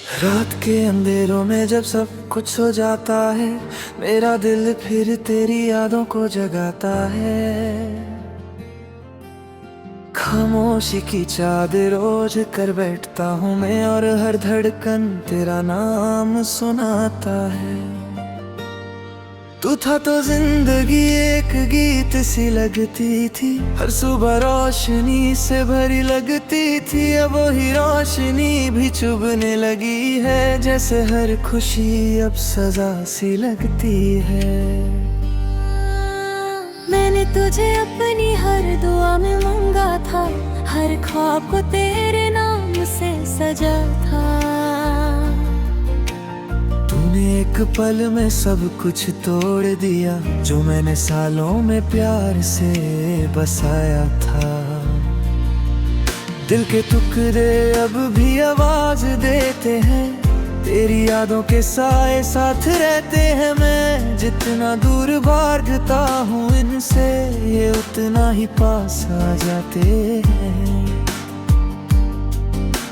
रात के अंधेरों में जब सब कुछ हो जाता है, मेरा दिल फिर तेरी यादों को जगाता है। खामोशी की चादर ओढ़ कर बैठता हूँ मैं, और हर धड़कन तेरा नाम सुनाता है। तू था तो जिंदगी एक गीत सी लगती थी, हर सुबह रोशनी से भरी लगती थी। अब वही रोशनी भी चुभने लगी है, जैसे हर खुशी अब सजा सी लगती है। मैंने तुझे अपनी हर दुआ में मांगा था, हर ख्वाब को तेरे नाम से सजा था। तूने एक पल में सब कुछ तोड़ दिया, जो मैंने सालों में प्यार से बसाया था। दिल के टुकड़े अब भी आवाज देते हैं, तेरी यादों के साए साथ रहते हैं। मैं जितना दूर भागता हूँ इनसे, ये उतना ही पास आ जाते हैं।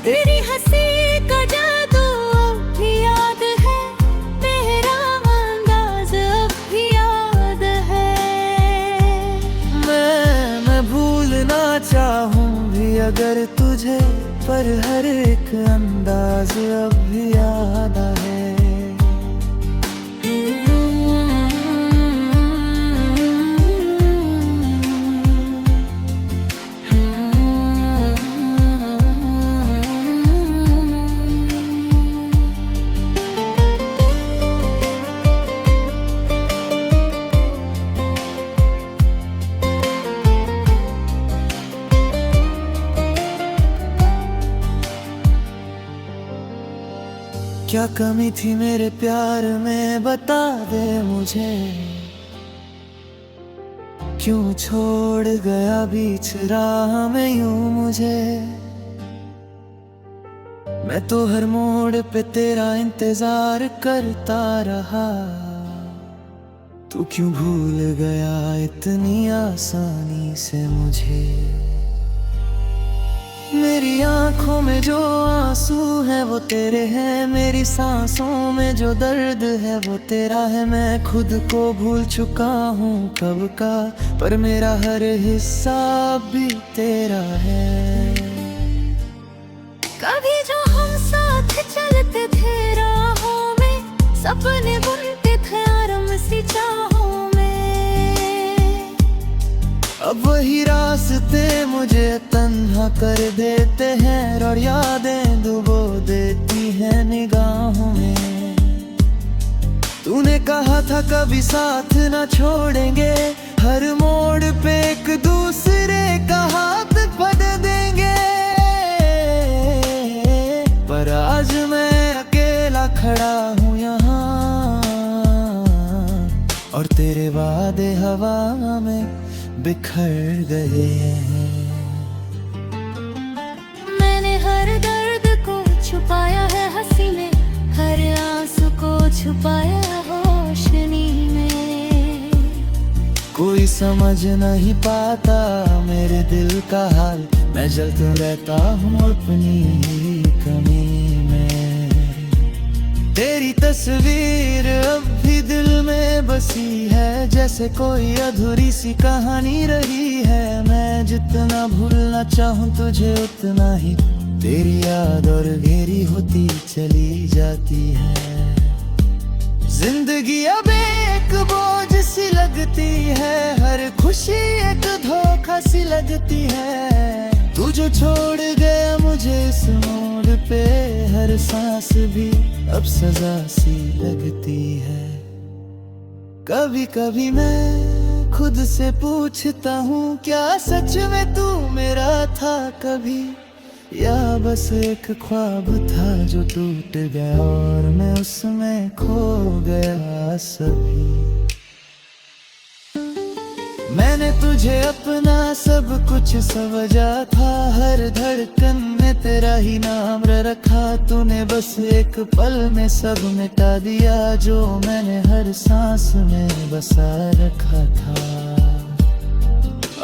तेरी हंसी का जादू अब भी याद है, तेरा अंदाज अब भी याद है। मैं भूलना चाहूँ भी अगर तुझे, पर हर एक अंदाज अब भी याद है। क्या कमी थी मेरे प्यार में, बता दे मुझे। क्यों छोड़ गया बीच राह में यूं मुझे। मैं तो हर मोड़ पे तेरा इंतजार करता रहा, तू क्यों भूल गया इतनी आसानी से मुझे। मेरी आंखों में जो आंसू है वो तेरे हैं, मेरी सांसों में जो दर्द है वो तेरा है। मैं खुद को भूल चुका हूँ कब का, पर मेरा हर हिस्सा भी तेरा है। कभी जो हम साथ चलते थे राहों में, सपने बुनते थे आराम सी चाहों में। अब वही रास्ते मुझे तन्हा कर देते हैं, और यादें डुबो देती हैं निगाहों में। तूने कहा था कभी साथ न छोड़ेंगे, हर मोड़ पे एक दूसरे का हाथ पकड़ देंगे। पर आज मैं अकेला खड़ा हूँ यहाँ, और तेरे वादे हवा में बिखर गए हैं। मैंने हर दर्द को छुपाया है हंसी में, हर आंसू को छुपाया रोशनी में। कोई समझ नहीं पाता मेरे दिल का हाल, मैं जलता रहता हूँ अपनी ही कमी में। तेरी तस्वीर अब भी दिल में बसी है, जैसे कोई अधूरी सी कहानी रही है। मैं जितना भूलना चाहूँ तुझे उतना ही तेरी याद और घेरी होती चली जाती है। जिंदगी अब एक बोझ सी लगती है, हर खुशी एक धोखा सी लगती है। तू जो छोड़ गया मुझे इस मोड़ पे, हर सांस भी अब सजा सी लगती है। कभी कभी मैं खुद से पूछता हूँ, क्या सच में तू मेरा था कभी, या बस एक ख्वाब था जो टूट गया और मैं उसमें खो गया सभी। मैंने तुझे अपना सब कुछ समझा था, हर धड़कन में तेरा ही नाम रखा। तूने बस एक पल में सब मिटा दिया, जो मैंने हर सांस में बसा रखा था।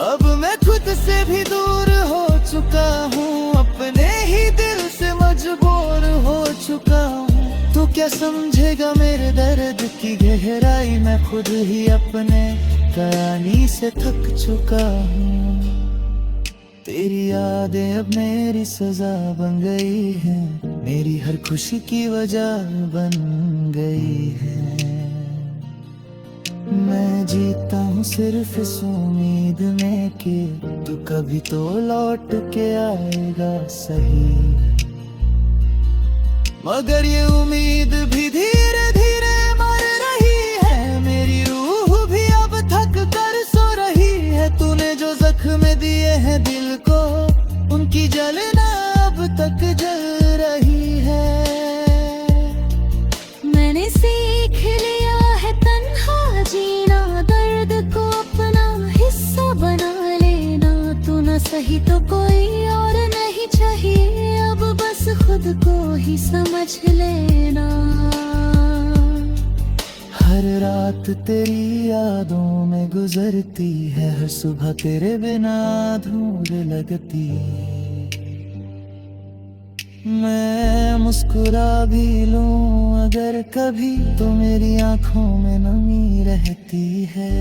अब मैं खुद से भी दूर हो चुका हूँ, अपने ही दिल से मजबूर हो चुका हूँ। तू क्या समझेगा मेरे दर्द की गहराई, मैं खुद ही अपने कहानी से थक चुका हूँ। तेरी यादें अब मेरी सजा बन गई है, मेरी हर खुशी की वजह बन गई है। मैं जीता हूँ सिर्फ इस उम्मीद में कि तू कभी तो लौट के आएगा सही, मगर ये उम्मीद भी धीरे धीरे मर रही है। मेरी रूह भी अब थक कर सो रही है। तूने जो जख्म दिए हैं दिल को, उनकी जलना अब तक जल रही है। मैंने सीख लिया है तन्हा जीना, दर्द को अपना हिस्सा बना लेना। तू न सही तो कोई और नहीं चाहिए, अब बस खुद को ही समझ लेना। हर रात तेरी यादों में गुजरती है, हर सुबह तेरे बिना अधूर लगती। मैं मुस्कुरा भी लूं अगर कभी, तो मेरी आंखों में नमी रहती है।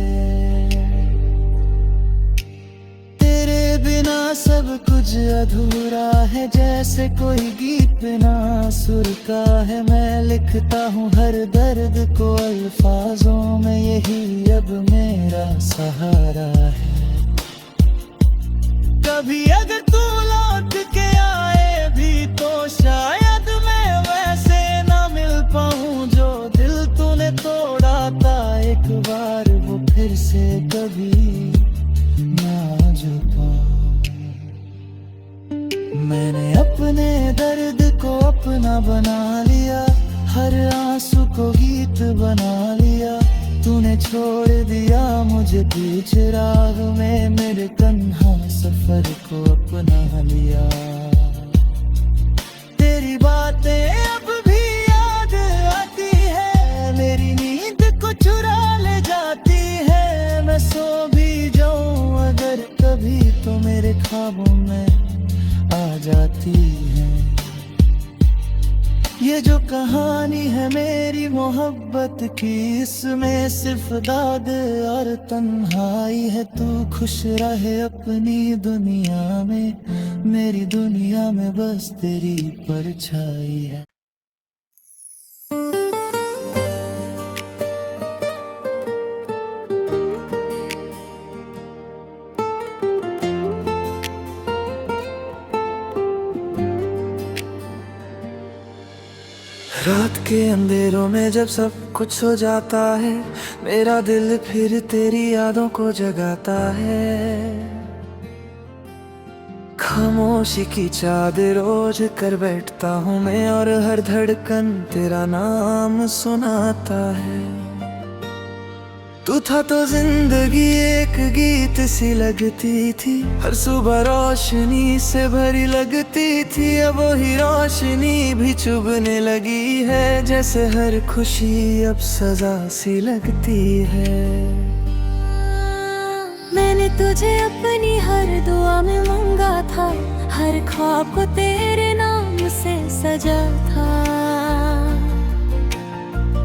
तेरे बिना सब कुछ अधूरा है, जैसे कोई गीत बिना सुर का है। मैं लिखता हूँ हर दर्द को अल्फाजों में, यही अब मेरा सहारा है। कभी अगर तू लौट के आए भी तो शायद मैं वैसे ना मिल पाऊँ, जो दिल तूने तोड़ा था एक बार, वो फिर से कभी ना जो पाऊँ। मैंने अपने दर्द को अपना बना लिया, हर आंसू को गीत बना लिया। तूने छोड़ दिया मुझे बीच राह में, मेरे तन्हा सफर को अपना लिया। तेरी बातें अब भी याद आती है, मेरी नींद को चुरा ले जाती है। मैं सो भी जाऊं अगर कभी, तो मेरे ख्वाबों में आ जाती है। ये जो कहानी है मेरी मोहब्बत की, इसमें सिर्फ दाद और तन्हाई है। तू खुश रहे अपनी दुनिया में, मेरी दुनिया में बस तेरी परछाई है। रात के अंधेरों में जब सब कुछ हो जाता है, मेरा दिल फिर तेरी यादों को जगाता है। खामोशी की चादर ओढ़ कर बैठता हूँ मैं, और हर धड़कन तेरा नाम सुनाता है। तू था तो जिंदगी एक गीत सी लगती थी, हर सुबह रोशनी से भरी लगती थी। अब वही रोशनी भी चुभने लगी है, जैसे हर खुशी अब सजा सी लगती है। मैंने तुझे अपनी हर दुआ में मांगा था, हर ख्वाब को तेरे नाम से सजा था।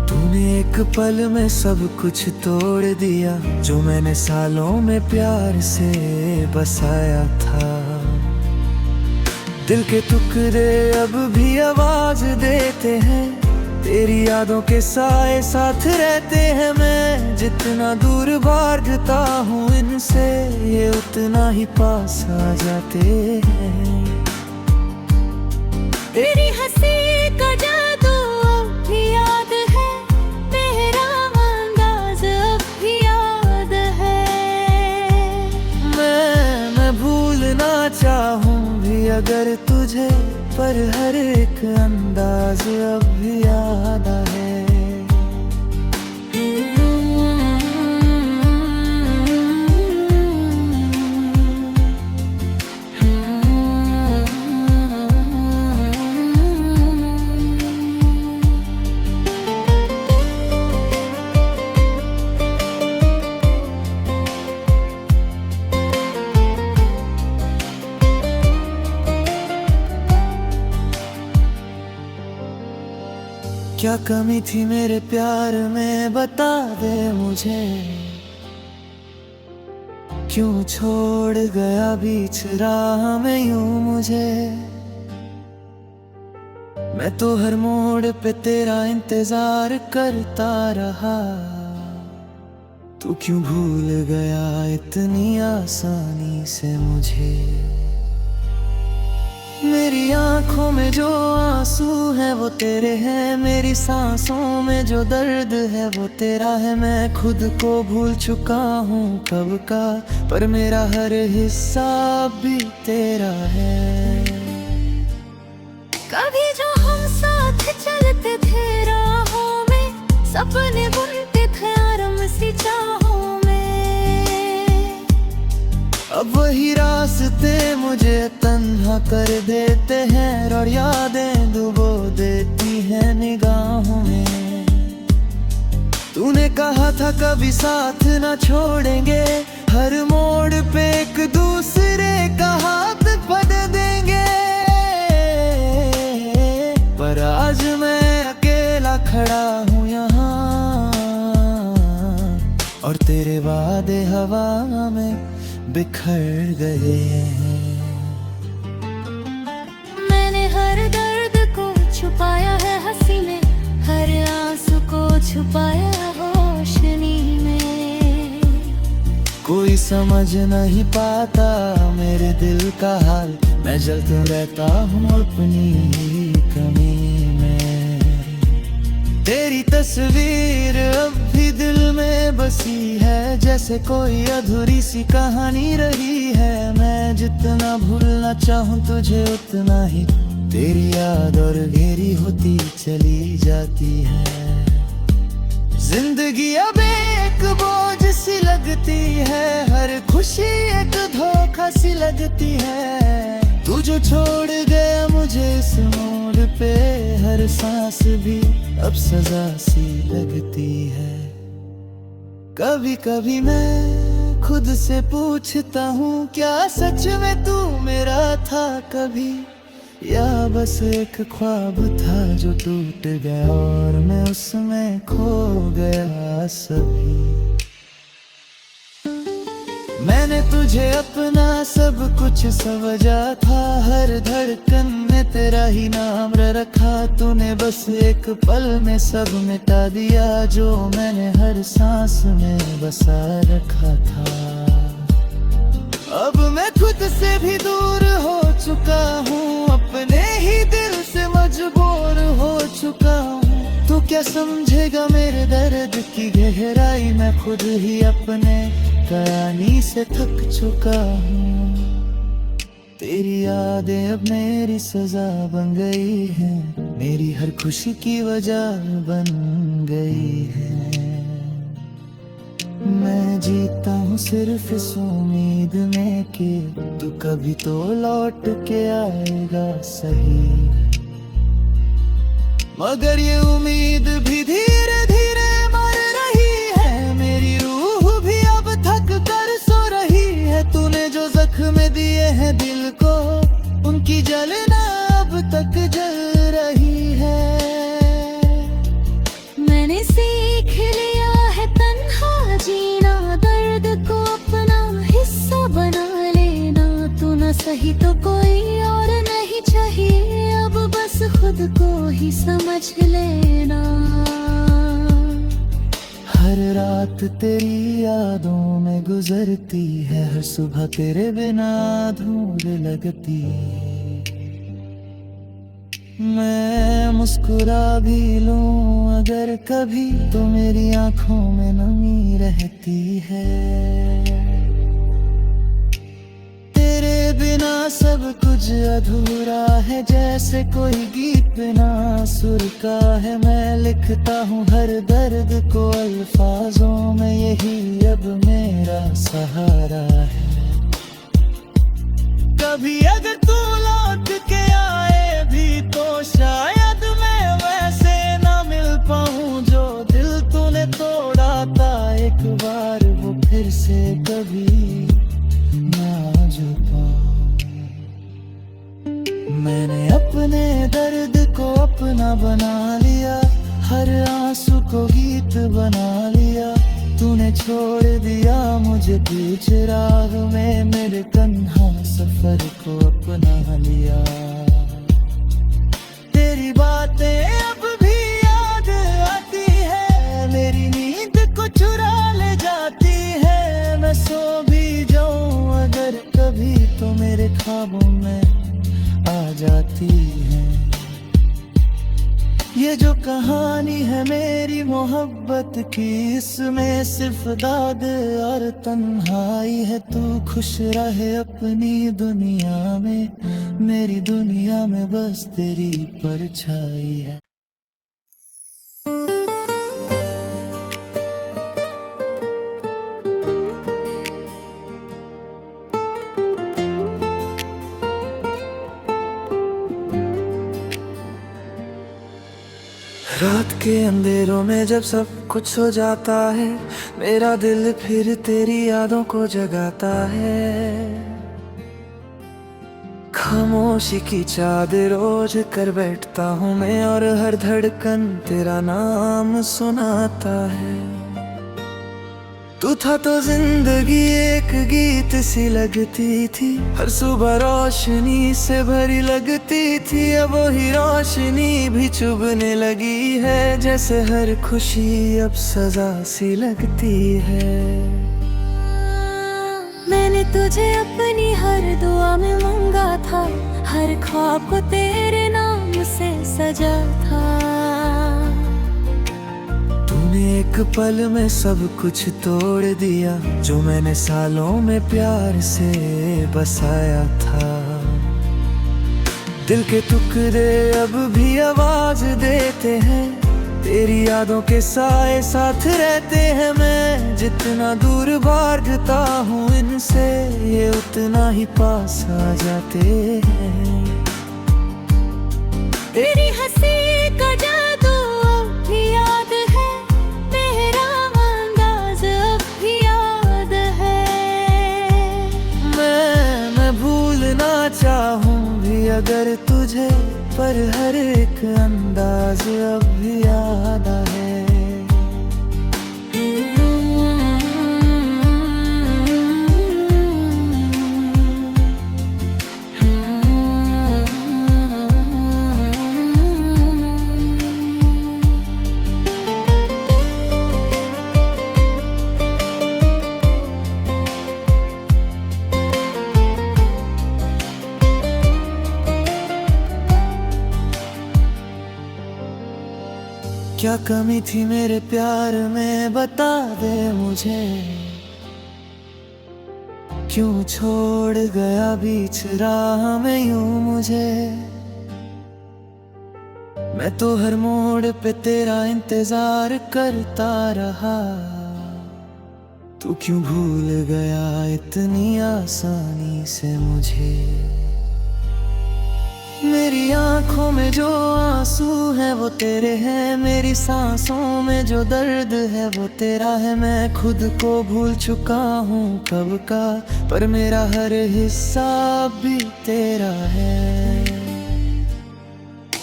तूने एक पल में सब कुछ तोड़ दिया, जो मैंने सालों में प्यार से बसाया था। दिल के टुकड़े अब भी आवाज देते हैं, तेरी यादों के साए साथ रहते हैं। मैं जितना दूर भागता हूँ इनसे, ये उतना ही पास आ जाते हैं। तेरी हंसी का जादू अब भी याद है, तेरा अंदाज अब भी याद है। मैं भूलना चाहूँ भी अगर तुझे, पर हर एक अंदाज अब भी याद है। क्या कमी थी मेरे प्यार में बता दे मुझे, क्यों छोड़ गया बीच राह में यूं मुझे। मैं तो हर मोड़ पे तेरा इंतजार करता रहा, तू क्यों भूल गया इतनी आसानी से मुझे। मेरी आंखों में जो आंसू है वो तेरे हैं, मेरी सांसों में जो दर्द है वो तेरा है। मैं खुद को भूल चुका हूँ कब का, पर मेरा हर हिस्सा भी तेरा है। कभी जो हम साथ चलते थे राहों में, सपने बुनते थे आराम सी चाहों में। अब वही रास्ते मुझे तन्हा कर देते हैं, और यादें डुबो देती हैं निगाहों में। तूने कहा था कभी साथ न छोड़ेंगे, हर मोड़ पे एक दूसरे का हाथ पकड़ देंगे। पर आज मैं अकेला खड़ा हूँ यहाँ, और तेरे वादे हवा में बिखर गए हैं। मैंने हर दर्द को छुपाया है हंसी में, हर आंसू को छुपाया रोशनी में। कोई समझ नहीं पाता मेरे दिल का हाल, मैं जलता रहता हूँ अपनी कमी में। तेरी तस्वीर अब भी दिल में बसी है, जैसे कोई अधूरी सी कहानी रही है। मैं जितना भूलना चाहूँ तुझे उतना ही तेरी याद और घेरी होती चली जाती है। जिंदगी अब एक बोझ सी लगती है, हर खुशी एक धोखा सी लगती है। तू जो छोड़ गया मुझे इस मोड़ पे, हर सांस भी अब सजा सी लगती है। कभी कभी मैं खुद से पूछता हूँ, क्या सच में तू मेरा था कभी, या बस एक ख्वाब था जो टूट गया और मैं उसमें खो गया सभी। मैंने तुझे अपना सब कुछ समझा था, हर धड़कन में तेरा ही नाम रखा। तूने बस एक पल में सब मिटा दिया, जो मैंने हर सांस में बसा रखा था। अब मैं खुद से भी दूर हो चुका हूँ, अपने ही दिल से मजबूर हो चुका हूँ। तू क्या समझेगा मेरे दर्द की गहराई, मैं खुद ही अपने कहानी से थक चुका हूँ। तेरी यादें अब मेरी सजा बन गई है, मेरी हर खुशी की वजह बन गई है। मैं जीता हूँ सिर्फ इस उम्मीद में कि तू कभी तो लौट के आएगा सही, मगर ये उम्मीद भी धीरे धीरे मर रही है। मेरी रूह भी अब थक कर सो रही है। तूने जो जख्म दिए हैं दिल को, उनकी जलना अब तक जल रही है। मैंने सीख लिया है तन्हा जीना, दर्द को अपना हिस्सा बना लेना। तू न सही तो कोई और नहीं चाहिए, अब बस खुद को ही समझ लेना। हर रात तेरी यादों में गुजरती है, हर सुबह तेरे बिना धूल लगती। मैं मुस्कुरा भी लूं अगर कभी, तो मेरी आंखों में नमी रहती है। तेरे बिना सब कुछ अधूरा है, जैसे कोई गीत बिना सुर का है। मैं लिखता हूँ हर दर्द को अल्फाजों में, यही अब मेरा सहारा है। कभी अगर तू लौट के आए भी तो शायद मैं वैसे ना मिल पाऊँ, जो दिल तूने तोड़ा था एक बार वो फिर से कभी ना जो पाऊँ। मैंने अपने दर्द को अपना बना लिया, छोड़ दिया मुझे बीच राह में, मेरे तन्हा सफर को अपना लिया। तेरी बातें अब भी याद आती है, मेरी नींद को चुरा ले जाती है। मैं सो भी जाऊं अगर कभी तो मेरे ख्वाबों में आ जाती है। ये जो कहानी है मेरी मोहब्बत की, इसमें सिर्फ दाद और तन्हाई है। तू खुश रहे अपनी दुनिया में, मेरी दुनिया में बस तेरी परछाई है। रात के अंधेरों में जब सब कुछ हो जाता है, मेरा दिल फिर तेरी यादों को जगाता है। खामोशी की चादर ओढ़ कर बैठता हूँ मैं, और हर धड़कन तेरा नाम सुनाता है। तू था तो जिंदगी एक गीत सी लगती थी, हर सुबह रोशनी से भरी लगती थी। अब वही रोशनी भी चुभने लगी है, जैसे हर खुशी अब सजा सी लगती है। मैंने तुझे अपनी हर दुआ में मांगा था, हर ख्वाब को तेरे नाम से सजा था। तूने एक पल में सब कुछ तोड़ दिया, जो मैंने सालों में प्यार से बसाया था। दिल के टुकड़े अब भी आवाज देते हैं, तेरी यादों के साए साथ रहते हैं। मैं जितना दूर भागता हूँ इनसे, ये उतना ही पास आ जाते हैं। तेरी हंसी का जादू अब भी याद है, मेरा अंदाज अब भी याद है। मैं भूलना चाहूँ भी अगर तुझे, पर हर एक अंदाज अब भी याद है। क्या कमी थी मेरे प्यार में बता दे मुझे, क्यों छोड़ गया बीच राह में यूं मुझे। मैं तो हर मोड़ पे तेरा इंतजार करता रहा, तू क्यों भूल गया इतनी आसानी से मुझे। मेरी आंखों में जो आंसू है वो तेरे हैं, मेरी सांसों में जो दर्द है वो तेरा है। मैं खुद को भूल चुका हूँ कब का, पर मेरा हर हिस्सा भी तेरा है।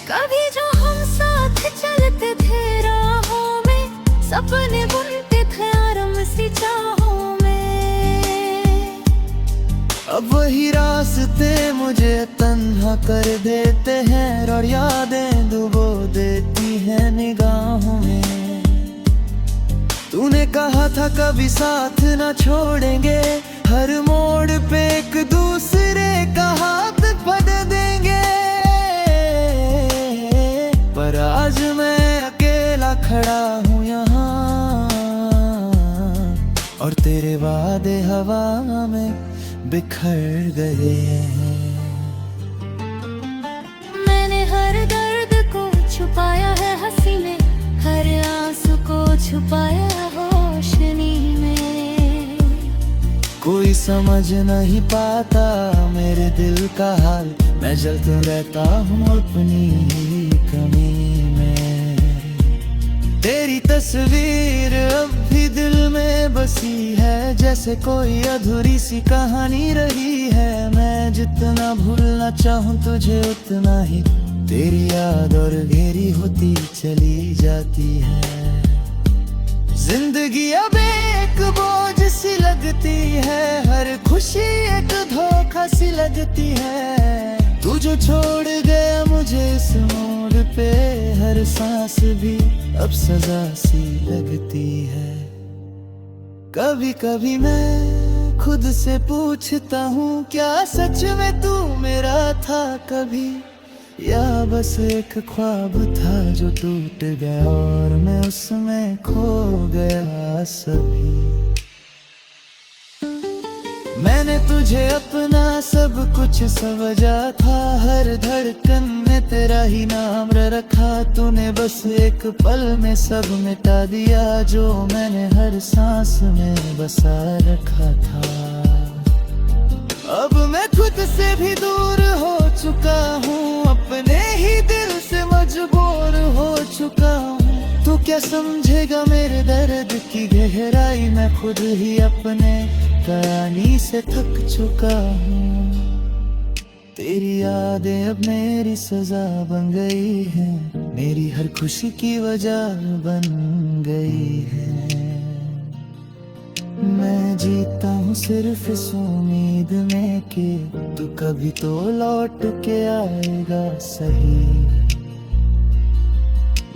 कभी जो हम साथ चलते थे राहों में, सपने बुनते थे आराम सी चाहों में। अब वही रास्ते मुझे तन्हा कर देते हैं, और यादें डुबो देती हैं निगाहों में। तूने कहा था कभी साथ न छोड़ेंगे, हर मोड़ पे एक दूसरे का हाथ पकड़ देंगे। पर आज मैं अकेला खड़ा हूँ यहाँ, और तेरे वादे हवा में बिखर गए हैं। मैंने हर दर्द को छुपाया है हंसी में, हर आंसू को छुपाया रोशनी में। कोई समझ नहीं पाता मेरे दिल का हाल, मैं जलता रहता हूँ अपनी ही कमी में। तेरी तस्वीर अब भी दिल में बसी है, जैसे कोई अधूरी सी कहानी रही है। मैं जितना भूलना चाहूँ तुझे उतना ही तेरी याद और घेरी होती चली जाती है। जिंदगी अब एक बोझ सी लगती है, हर खुशी एक धोखा सी लगती है। तू जो छोड़ गया मुझे इस मोड़ पे, हर सांस भी अब सजा सी लगती है। कभी कभी मैं खुद से पूछता हूँ, क्या सच में तू मेरा था कभी, या बस एक ख्वाब था जो टूट गया और मैं उसमें खो गया सभी। मैंने तुझे अपना सब कुछ समझा था, हर धड़कन में तेरा ही नाम रखा। तूने बस एक पल में सब मिटा दिया, जो मैंने हर सांस में बसा रखा था। अब मैं खुद से भी दूर हो चुका हूँ, अपने ही दिल से मजबूर हो चुका हूँ। तू क्या समझेगा मेरे दर्द की गहराई, मैं खुद ही अपने कहानी से थक चुका हूँ। तेरी यादें अब मेरी सजा बन गई है, मेरी हर खुशी की वजह बन गई है। मैं जीता हूँ सिर्फ इस उम्मीद में कि तू कभी तो लौट के आएगा सही,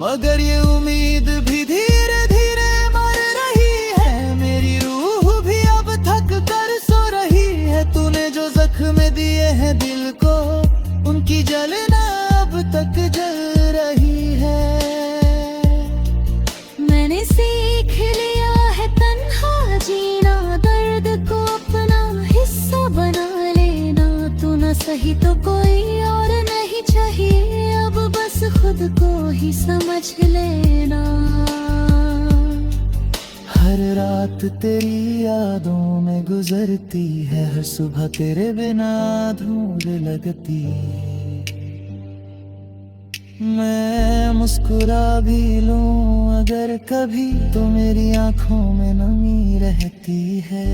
मगर ये उम्मीद भी धीरे धीरे मर रही है। मेरी रूह भी अब थक कर सो रही है। तूने जो जख्म दिए हैं दिल को, उनकी जलना अब तक जल रही है। मैंने सीख लिया है तन्हा जीना, दर्द को अपना हिस्सा बना लेना। तू न सही तो कोई और नहीं चाहिए, अब बस खुद को ही समझ लेना। हर रात तेरी यादों में गुजरती है, हर सुबह तेरे बिना धूल लगती। मैं मुस्कुरा भी लूं अगर कभी, तो मेरी आंखों में नमी रहती है।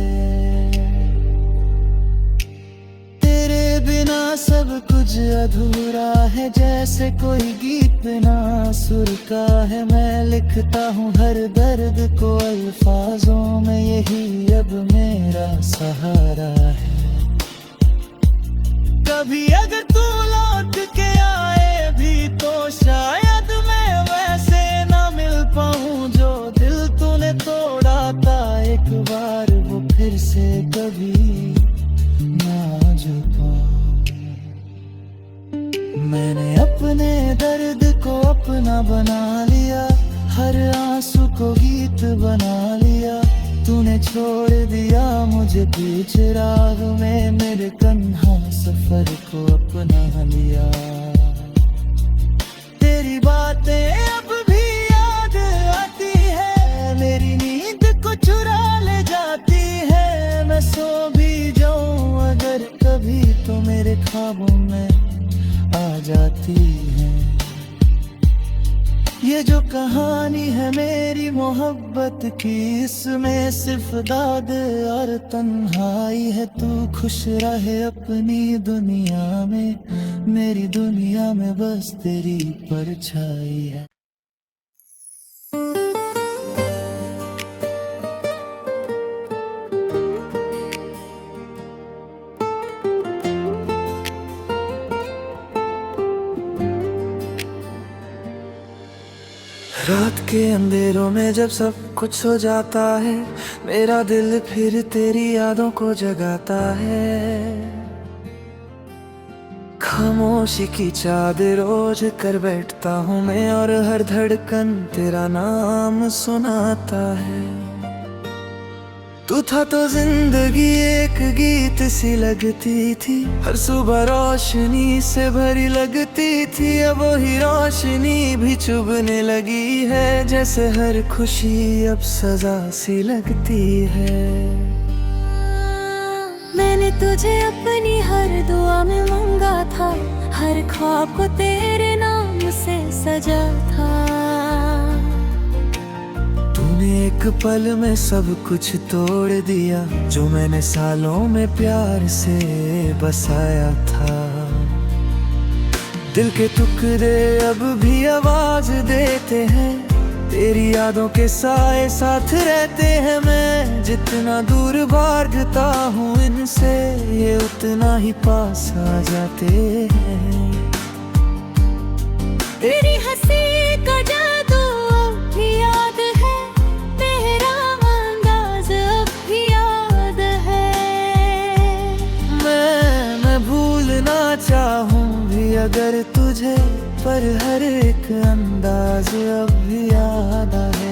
तेरे बिना सब कुछ अधूरा है, जैसे कोई गीत बिना सुर का है। मैं लिखता हूँ हर दर्द को अल्फाजों में, यही अब मेरा सहारा है। कभी अगर तू लौट के आए भी, तो शायद मैं वैसे ना मिल पाऊँ जो दिल तूने तोड़ा था एक बार, वो फिर से कभी ना जो पाऊँ। मैंने अपने दर्द को अपना बना लिया, हर आंसू को गीत बना लिया। तूने छोड़ दिया मुझे बीच राह में, मेरे तन्हा सफर को अपना लिया। तेरी बातें अब भी याद आती है, मेरी नींद को चुरा ले जाती है। मैं सो भी जाऊं अगर कभी, तो मेरे ख्वाबों में आ जाती है। ये जो कहानी है मेरी मोहब्बत की, इसमें सिर्फ दाद और तन्हाई है। तू खुश रहे अपनी दुनिया में, मेरी दुनिया में बस तेरी परछाई है। रात के अंधेरों में जब सब कुछ हो जाता है, मेरा दिल फिर तेरी यादों को जगाता है। खामोशी की चादर ओढ़ कर बैठता हूँ मैं, और हर धड़कन तेरा नाम सुनाता है। तू था तो जिंदगी एक गीत सी लगती थी, हर सुबह रोशनी से भरी लगती थी। अब वही रोशनी भी चुभने लगी है, जैसे हर खुशी अब सजा सी लगती है। मैंने तुझे अपनी हर दुआ में मांगा था, हर ख्वाब को तेरे नाम से सजा था। तूने एक पल में सब कुछ तोड़ दिया, जो मैंने सालों में प्यार से बसाया था। दिल के टुकड़े अब भी आवाज देते हैं, तेरी यादों के साए साथ रहते हैं, मैं जितना दूर भागता हूँ इनसे, ये उतना ही पास आ जाते हैं। तेरी हंसी का जादू अब भी याद है, तेरा अंदाज अब भी याद है। मैं भूलना चाहूँ भी अगर तुझे, पर हर एक अंदाज अब भी याद है।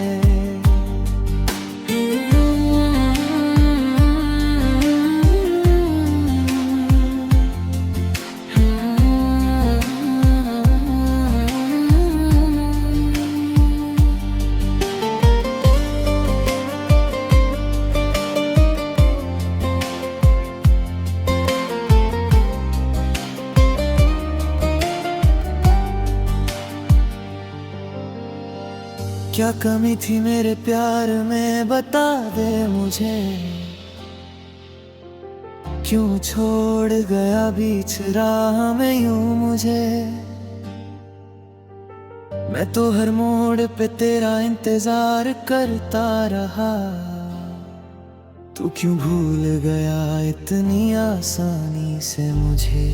क्या कमी थी मेरे प्यार में बता दे मुझे, क्यों छोड़ गया बीच राह में यूं मुझे। मैं तो हर मोड़ पे तेरा इंतजार करता रहा, तू क्यों भूल गया इतनी आसानी से मुझे।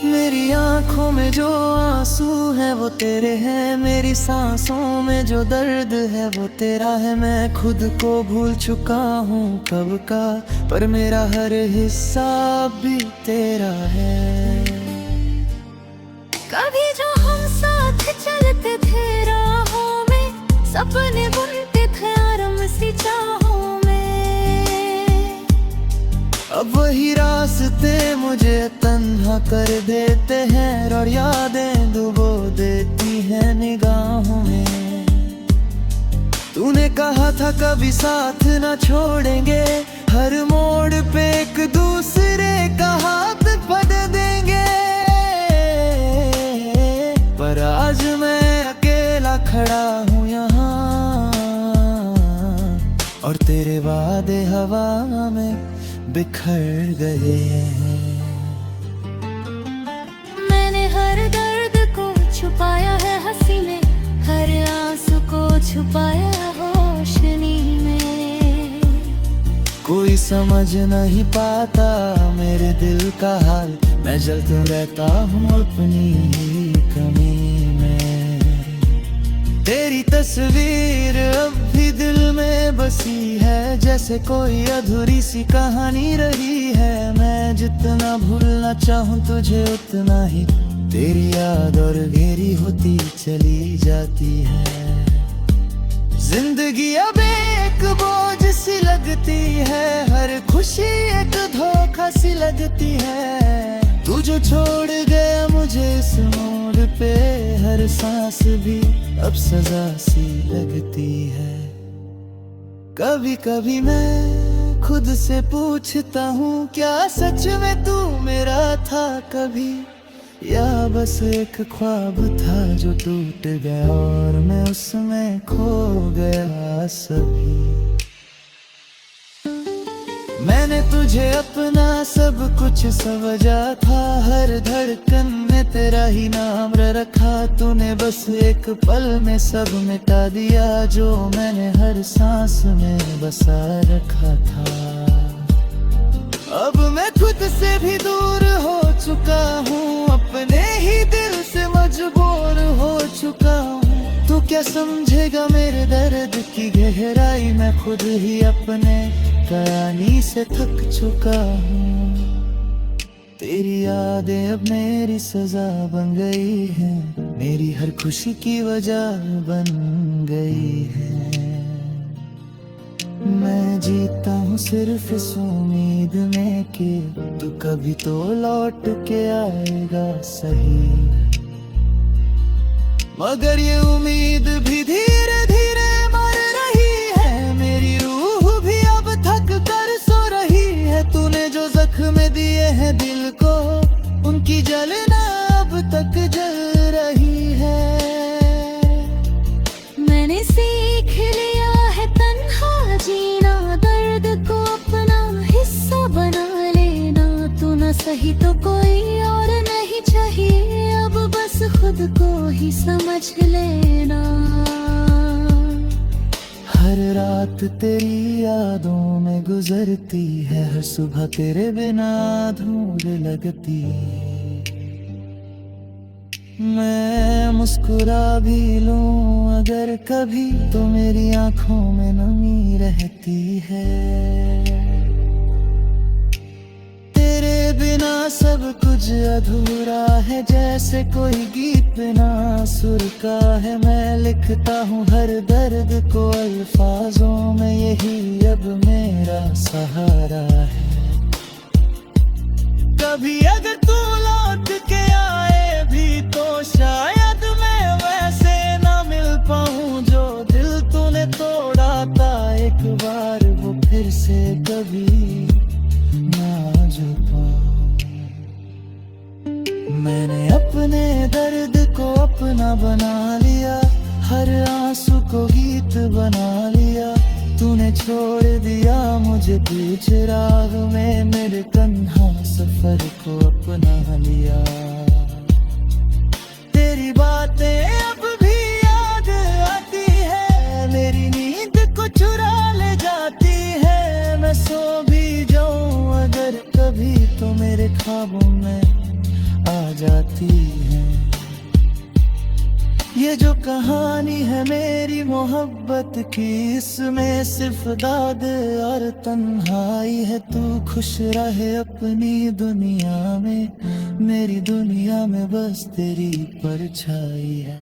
मेरी आंखों में जो आंसू है वो तेरे हैं, मेरी सांसों में जो दर्द है वो तेरा है। मैं खुद को भूल चुका हूँ कब का, पर मेरा हर हिस्सा भी तेरा है। कभी जो हम साथ चलते थे राहों में, सपने बुनते थे आराम सी चाहों में। अब वही रास्ते मुझे तन्हा कर देते हैं, और यादें डुबो देती हैं निगाहों में। तूने कहा था कभी साथ न छोड़ेंगे, हर मोड़ पे एक दूसरे का हाथ पकड़ देंगे। पर आज मैं अकेला खड़ा हूँ यहाँ, और तेरे वादे हवा में बिखर गए हैं। मैंने हर दर्द को छुपाया है हंसी में, हर आंसू को छुपाया रोशनी में। कोई समझ नहीं पाता मेरे दिल का हाल, मैं जलता रहता हूँ अपनी ही कमी में। तेरी तस्वीर अब भी दिल में बसी है, जैसे कोई अधूरी सी कहानी रही है। मैं जितना भूलना चाहूँ तुझे उतना ही तेरी याद और घेरी होती चली जाती है। जिंदगी अब एक बोझ सी लगती है, हर खुशी एक धोखा सी लगती है। तू जो छोड़ गया मुझे इस मोड़ पे, हर सांस भी अब सजा सी लगती है। कभी कभी मैं खुद से पूछता हूँ, क्या सच में तू मेरा था कभी, या बस एक ख्वाब था जो टूट गया और मैं उसमें खो गया सभी। मैंने तुझे अपना सब कुछ समझा था, हर धड़कन में तेरा ही नाम रखा। तूने बस एक पल में सब मिटा दिया, जो मैंने हर सांस में बसा रखा था। अब मैं खुद से भी दूर हो चुका हूँ, अपने ही दिल से मजबूर हो चुका हूँ। तू क्या समझेगा मेरे दर्द की गहराई, मैं खुद ही अपने कहानी से थक चुका हूँ। तेरी यादें अब मेरी सजा बन गई है, मेरी हर खुशी की वजह बन गई है। मैं जीता हूँ सिर्फ इस उम्मीद में कि तू कभी तो लौट के आएगा सही, मगर ये उम्मीद भी धीरे धीरे मर रही है। मेरी रूह भी अब थक कर सो रही है। तूने जो जख्म दिए हैं दिल को, उनकी जलना अब तक जल रही है। मैंने सीख लिया है तन्हा जीना, दर्द को अपना हिस्सा बना लेना। तू न सही तो कोई और नहीं चाहिए, अब बस खुद को ही समझ लेना। हर रात तेरी यादों में गुजरती है, हर सुबह तेरे बिना धूल लगती। मैं मुस्कुरा भी लूं अगर कभी तो मेरी आंखों में नमी रहती है। तेरे बिना सब कुछ अधूरा है, जैसे कोई गीत बिना सुर का है। मैं लिखता हूँ हर दर्द को अल्फाजों में, यही अब मेरा सहारा है। कभी अगर तू लौट के आए भी तो शायद मैं वैसे ना मिल पाऊं, जो दिल तूने तोड़ा था एक बार वो फिर से कभी ना जो पाऊं। मैंने अपने दर्द को अपना बना लिया, हर आंसू को गीत बना लिया। तूने छोड़ दिया मुझे बीच राह में, मेरे तन्हा सफर को अपना लिया। तेरी बातें अब भी याद आती है, मेरी नींद को चुरा ले जाती है। मैं सो भी जाऊं अगर कभी तो मेरे ख्वाबों में आ जाती है। ये जो कहानी है मेरी मोहब्बत की, इसमें सिर्फ दाद और तन्हाई है। तू खुश रहे अपनी दुनिया में, मेरी दुनिया में बस तेरी परछाई है।